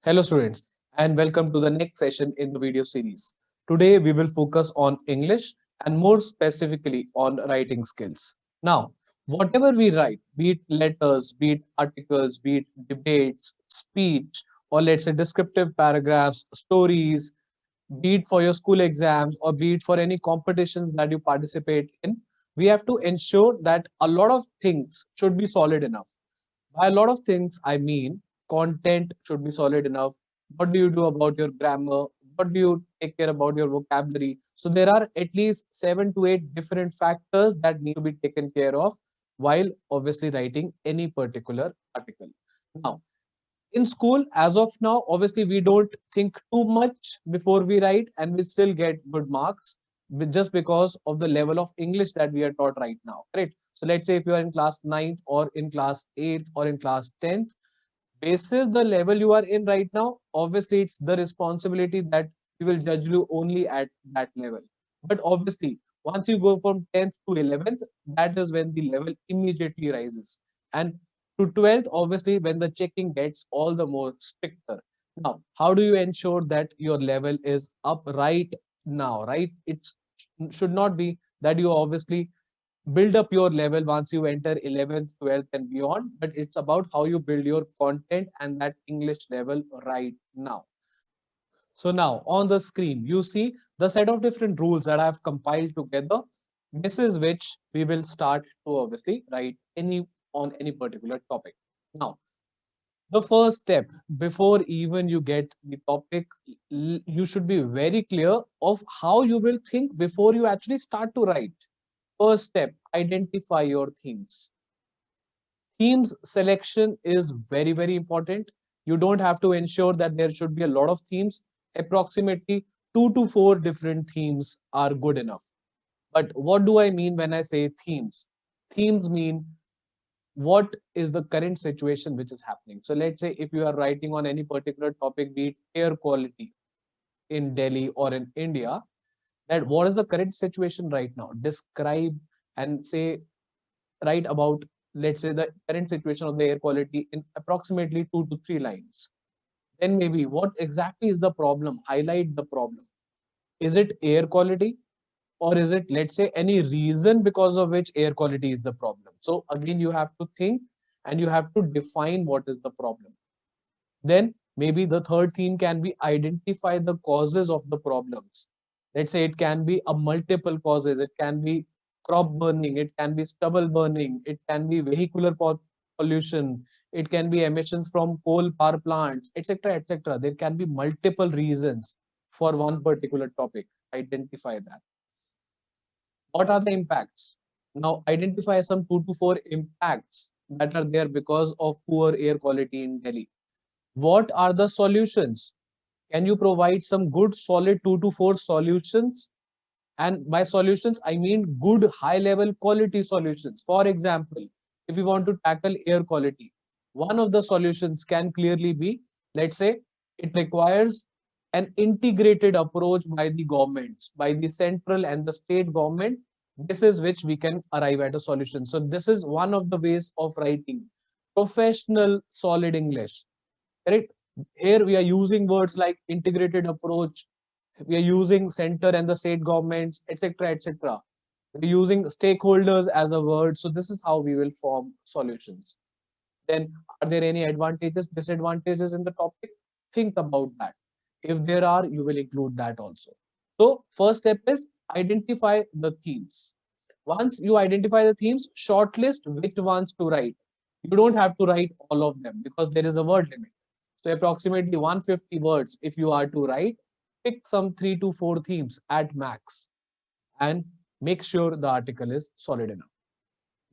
Hello students and welcome to the next session in the video series. Today we will focus on English and more specifically on writing skills. Now, whatever we write, be it letters, be it articles, be it debates, speech, or let's say descriptive paragraphs, stories, be it for your school exams or be it for any competitions that you participate in, we have to ensure that a lot of things should be solid enough. By a lot of things, I mean content should be solid enough. What do you do about your grammar? What do you take care about your vocabulary? So there are at least 7 to 8 different factors that need to be taken care of while obviously writing any particular article. Now, in school, as of now, obviously we don't think too much before we write and we still get good marks just because of the level of English that we are taught right now, right? So let's say if you are in class 9th or in class 8th or in class 10th, basis the level you are in right now, obviously it's the responsibility that we will judge you only at that level. But obviously, once you go from 10th to 11th, that is when the level immediately rises. And to 12th, obviously, when the checking gets all the more stricter. Now, how do you ensure that your level is up right now, right? It should not be that you obviously build up your level once you enter 11th, 12th, and beyond, but it's about how you build your content and that English level right now. So now on the screen, you see the set of different rules that I've compiled together. This is which we will start to obviously write any on any particular topic. Now, the first step before even you get the topic, you should be very clear of how you will think before you actually start to write. First step, identify your themes. Themes selection is very, very important. You don't have to ensure that there should be a lot of themes. Approximately 2 to 4 different themes are good enough. But what do I mean when I say themes? Themes mean what is the current situation which is happening. So let's say if you are writing on any particular topic, be it air quality in Delhi or in India, that what is the current situation right now? Describe and say write about, let's say, the current situation of the air quality in approximately 2 to 3 lines. Then maybe what exactly is the problem? Highlight the problem. Is it air quality? Or is it, let's say, any reason because of which air quality is the problem? So again, you have to think and you have to define what is the problem. Then maybe the third theme can be identify the causes of the problems. Let's say it can be a multiple causes. It can be crop burning. It can be stubble burning. It can be vehicular pollution. It can be emissions from coal power plants, etc., etc. There can be multiple reasons for one particular topic. Identify that. What are the impacts? Now identify some 2 to 4 impacts that are there because of poor air quality in Delhi. What are the solutions? Can you provide some good solid 2 to 4 solutions? And by solutions, I mean good high level quality solutions. For example, if you want to tackle air quality, one of the solutions can clearly be, let's say, it requires an integrated approach by the governments, by the central and the state government. This is which we can arrive at a solution. So this is one of the ways of writing professional solid English. Correct? Here we are using words like integrated approach, we are using center and the state governments, etc., etc. We're using stakeholders as a word. So this is how we will form solutions. Then are there any advantages, disadvantages in the topic? Think about that. If there are, you will include that also. So first step is identify the themes. Once you identify the themes, shortlist which ones to write. You don't have to write all of them because there is a word limit. So approximately 150 words if you are to write, pick some 3 to 4 themes at max and make sure the article is solid enough.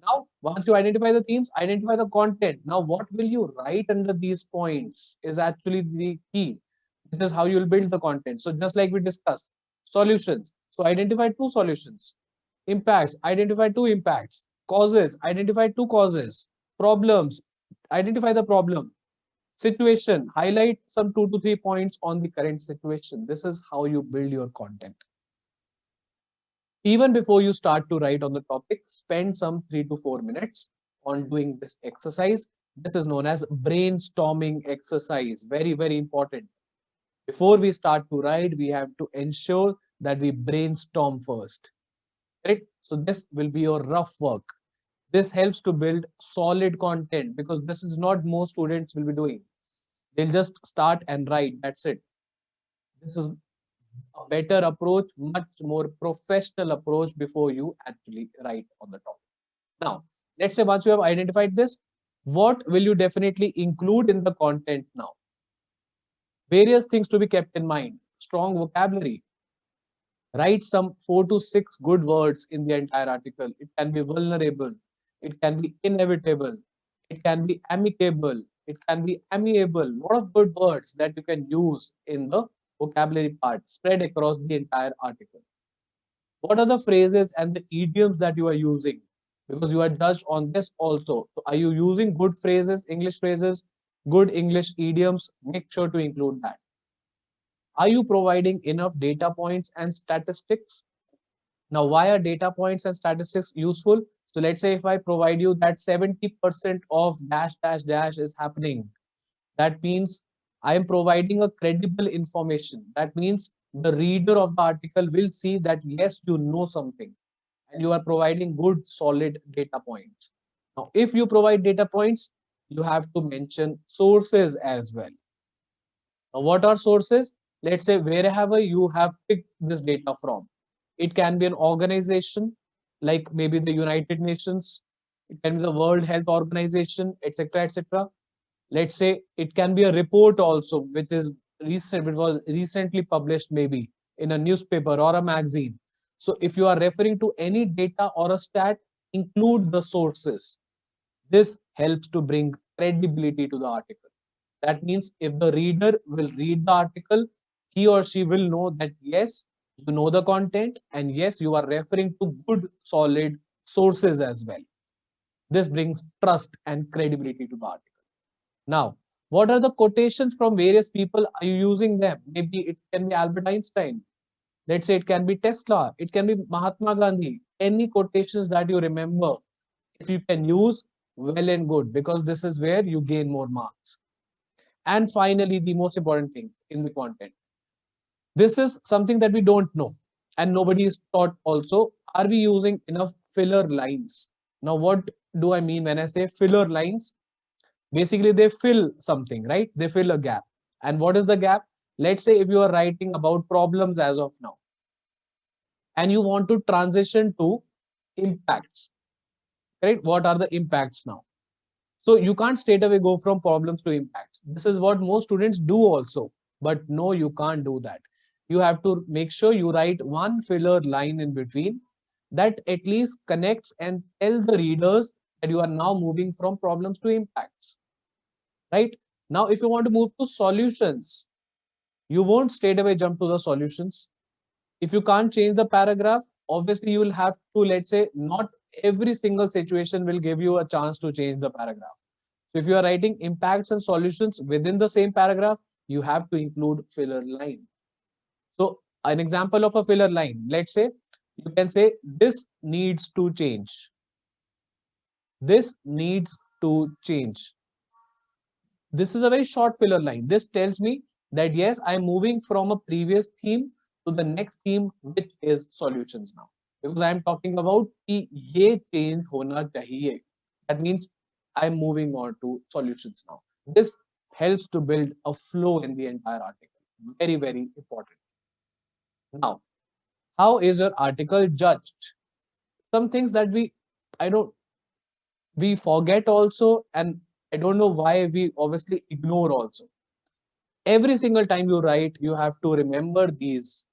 Now, once you identify the themes, identify the content. Now, what will you write under these points is actually the key. This is how you will build the content. So just like we discussed, solutions. So identify 2 solutions. Impacts, identify 2 impacts. Causes, identify 2 causes. Problems, identify the problem. Situation, highlight some 2 to 3 points on the current situation. This is how you build your content. Even before you start to write on the topic, spend some 3 to 4 minutes on doing this exercise. This is known as brainstorming exercise. Very, very important. Before we start to write, we have to ensure that we brainstorm first. Right? So this will be your rough work. This helps to build solid content because this is not most students will be doing. They'll just start and write. That's it. This is a better approach, much more professional approach before you actually write on the topic. Now, let's say once you have identified this, what will you definitely include in the content now? Various things to be kept in mind. Strong vocabulary. Write some 4 to 6 good words in the entire article. It can be vulnerable. It can be inevitable. It can be amicable. It can be amiable. A lot of good words that you can use in the vocabulary part spread across the entire article. What are the phrases and the idioms that you are using? Because you are judged on this also. So are you using good phrases, English phrases, good English idioms? Make sure to include that. Are you providing enough data points and statistics? Now, why are data points and statistics useful? So let's say if I provide you that 70% of dash dash dash is happening, that means I am providing a credible information. That means the reader of the article will see that yes, you know something and you are providing good solid data points. Now, if you provide data points, you have to mention sources as well. Now, what are sources? Let's say wherever you have picked this data from. It can be an organization like maybe the United Nations, it can be the World Health Organization, etc., etc. Let's say it can be a report also, which is recent, which was recently published maybe in a newspaper or a magazine. So if you are referring to any data or a stat, include the sources. This helps to bring credibility to the article. That means if the reader will read the article, he or she will know that yes, you know the content and yes, you are referring to good, solid sources as well. This brings trust and credibility to the article. Now, what are the quotations from various people? Are you using them? Maybe it can be Albert Einstein. Let's say it can be Tesla. It can be Mahatma Gandhi. Any quotations that you remember, if you can use, well and good, because this is where you gain more marks. And finally, the most important thing in the content. This is something that we don't know and nobody is taught also. Are we using enough filler lines? Now, what do I mean when I say filler lines? Basically, they fill something, right? They fill a gap. And what is the gap? Let's say if you are writing about problems as of now and you want to transition to impacts, right? What are the impacts now? So you can't straight away go from problems to impacts. This is what most students do also. But no, you can't do that. You have to make sure you write one filler line in between that at least connects and tell the readers that you are now moving from problems to impacts. Right? Now, if you want to move to solutions, you won't straight away jump to the solutions. If you can't change the paragraph, obviously you will have to, let's say, not every single situation will give you a chance to change the paragraph. So if you are writing impacts and solutions within the same paragraph, you have to include filler line. So an example of a filler line, let's say you can say this needs to change. This needs to change. This is a very short filler line. This tells me that yes, I'm moving from a previous theme to the next theme, which is solutions now. Because I'm talking about कि ये change होना चाहिए. That means I'm moving on to solutions now. This helps to build a flow in the entire article. Very, very important. Now, how is your article judged? Some things that I don't, we forget also, and I don't know why we obviously ignore also. Every single time you write, you have to remember these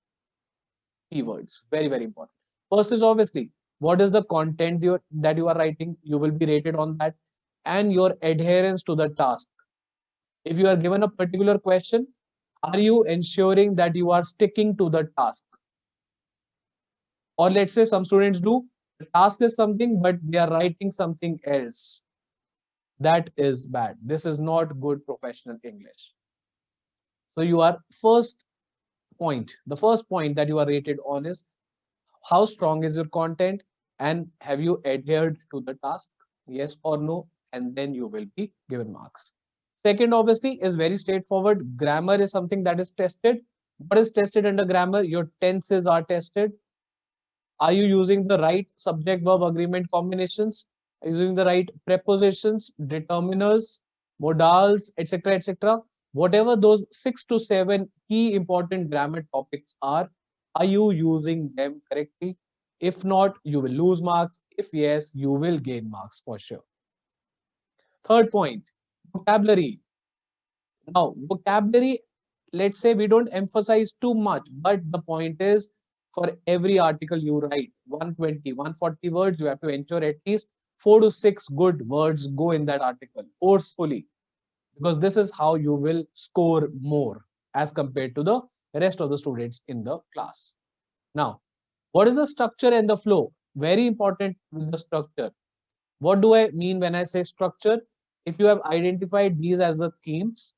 keywords. Very, very important. First is obviously what is the content that you are writing. You will be rated on that, and your adherence to the task. If you are given a particular question, are you ensuring that you are sticking to the task? Or let's say some students do, the task is something, but they are writing something else. That is bad. This is not good professional English. So you are the first point that you are rated on is how strong is your content and have you adhered to the task? Yes or no? and then you will be given marks. Second, obviously, is very straightforward. Grammar is something that is tested. What is tested under grammar? Your tenses are tested. Are you using the right subject verb agreement combinations? Are you using the right prepositions, determiners, modals, etc., etc.? Whatever those 6 to 7 key important grammar topics are you using them correctly? If not, you will lose marks. If yes, you will gain marks for sure. Third point, vocabulary. Now, vocabulary, let's say we don't emphasize too much, but the point is for every article you write, 120, 140 words, you have to ensure at least 4 to 6 good words go in that article forcefully, because this is how you will score more as compared to the rest of the students in the class. Now, what is the structure and the flow? Very important with the structure. What do I mean when I say structure? If you have identified these as the themes,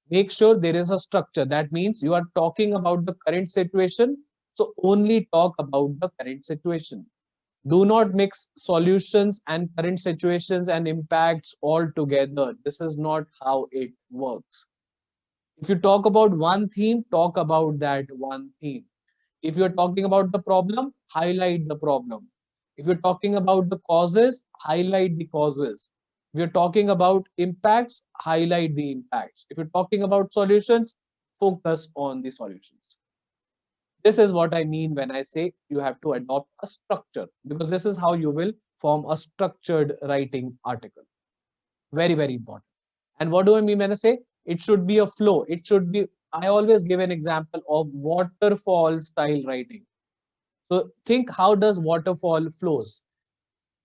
make sure there is a structure. That means you are talking about the current situation. So only talk about the current situation. Do not mix solutions and current situations and impacts all together. This is not how it works. If you talk about one theme, talk about that one theme. If you're talking about the problem, highlight the problem. If you're talking about the causes, highlight the causes. If you're talking about impacts, highlight the impacts. If you're talking about solutions, focus on the solutions. This is what I mean when I say you have to adopt a structure, because this is how you will form a structured writing article. Very, very important. And what do I mean when I say it should be a flow? It should be, I always give an example of waterfall style writing. So think, how does waterfall flows?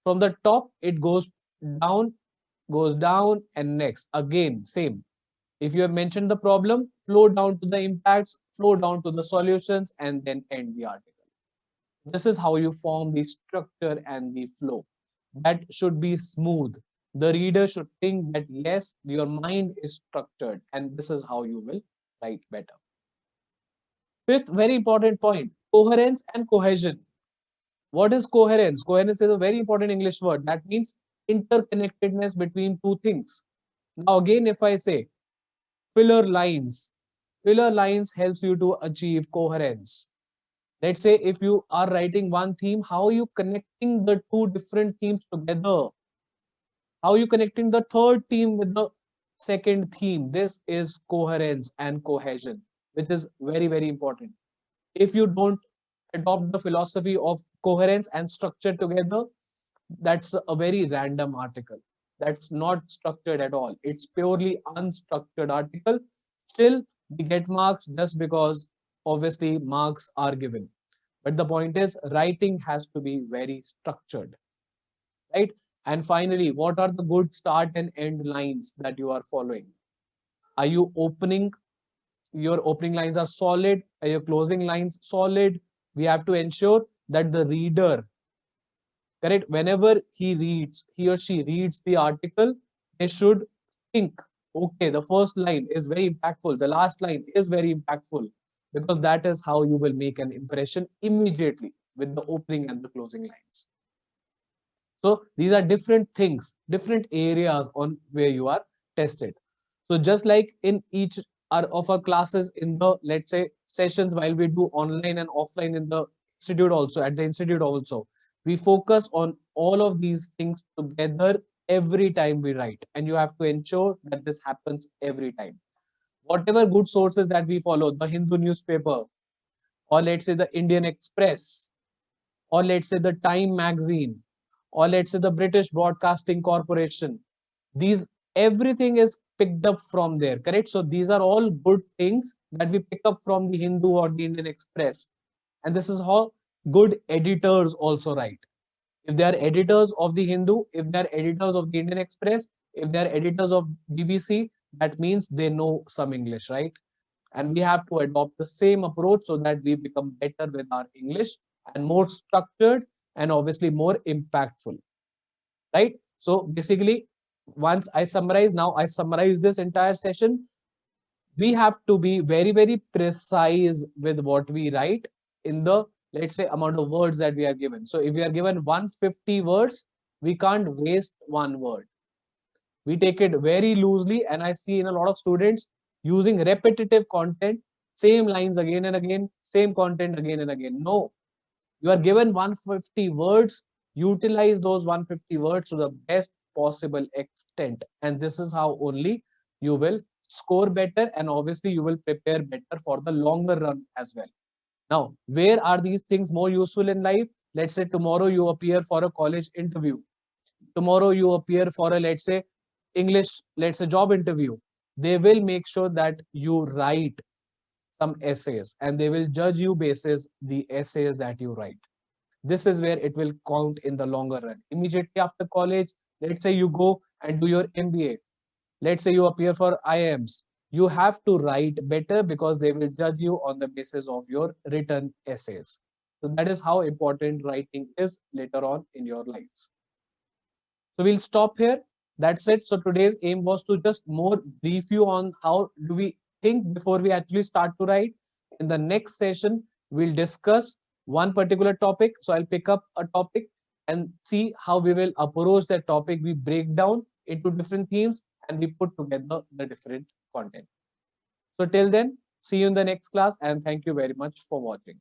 From the top, it goes down, and next again same. If you have mentioned the problem, flow down to the impacts, flow down to the solutions, and then end the article. This is how you form the structure and the flow. That should be smooth. The reader should think that yes, your mind is structured, and this is how you will write better. Fifth, very important point, coherence and cohesion. What is coherence? Coherence is a very important English word. That means interconnectedness between two things. Now, again, if I say filler lines helps you to achieve coherence. Let's say if you are writing one theme, how are you connecting the two different themes together? How are you connecting the third theme with the second theme? This is coherence and cohesion, which is very, very important. If you don't adopt the philosophy of coherence and structure together, that's a very random article. That's not structured at all. It's purely unstructured article. Still, we get marks just because obviously marks are given. But the point is, writing has to be very structured, right? And finally, what are the good start and end lines that you are following? Are you opening? Your opening lines are solid. Are your closing lines solid? We have to ensure that the reader, correct, whenever he or she reads the article, they should think, okay, the first line is very impactful, the last line is very impactful, because that is how you will make an impression immediately with the opening and the closing lines. So these are different things, different areas on where you are tested. So just like in each of our classes in the, let's say, sessions, while we do online and offline in the institute also, at the institute also, we focus on all of these things together every time we write. And you have to ensure that this happens every time. Whatever good sources that we follow, the Hindu newspaper, or let's say the Indian Express, or let's say the Time magazine, or let's say the British Broadcasting Corporation, these, everything is picked up from there, correct? So these are all good things that we pick up from the Hindu or the Indian Express. And this is how good editors also write. If they are editors of the Hindu, if they are editors of the Indian Express, if they are editors of BBC, that means they know some English, right? And we have to adopt the same approach so that we become better with our English and more structured and obviously more impactful, right? So basically, once I summarize, now I summarize this entire session. We have to be very, very precise with what we write in the, let's say, amount of words that we are given. So if we are given 150 words, we can't waste one word. We take it very loosely, and I see in a lot of students using repetitive content, same lines again and again, same content again and again. No, you are given 150 words, utilize those 150 words to the best possible extent. And this is how only you will score better, and obviously you will prepare better for the longer run as well. Now, where are these things more useful in life? Let's say tomorrow you appear for a college interview. Tomorrow you appear for a, let's say, English, let's say, job interview. They will make sure that you write some essays, and they will judge you basis the essays that you write. This is where it will count in the longer run. Immediately after college, let's say you go and do your MBA. Let's say you appear for IIMs. You have to write better because they will judge you on the basis of your written essays. So that is how important writing is later on in your lives. So we'll stop here. That's it. So today's aim was to just more brief you on how do we think before we actually start to write. In the next session, we'll discuss one particular topic. So I'll pick up a topic and see how we will approach that topic. We break down into different themes and we put together the different content. So till then, see you in the next class, and thank you very much for watching.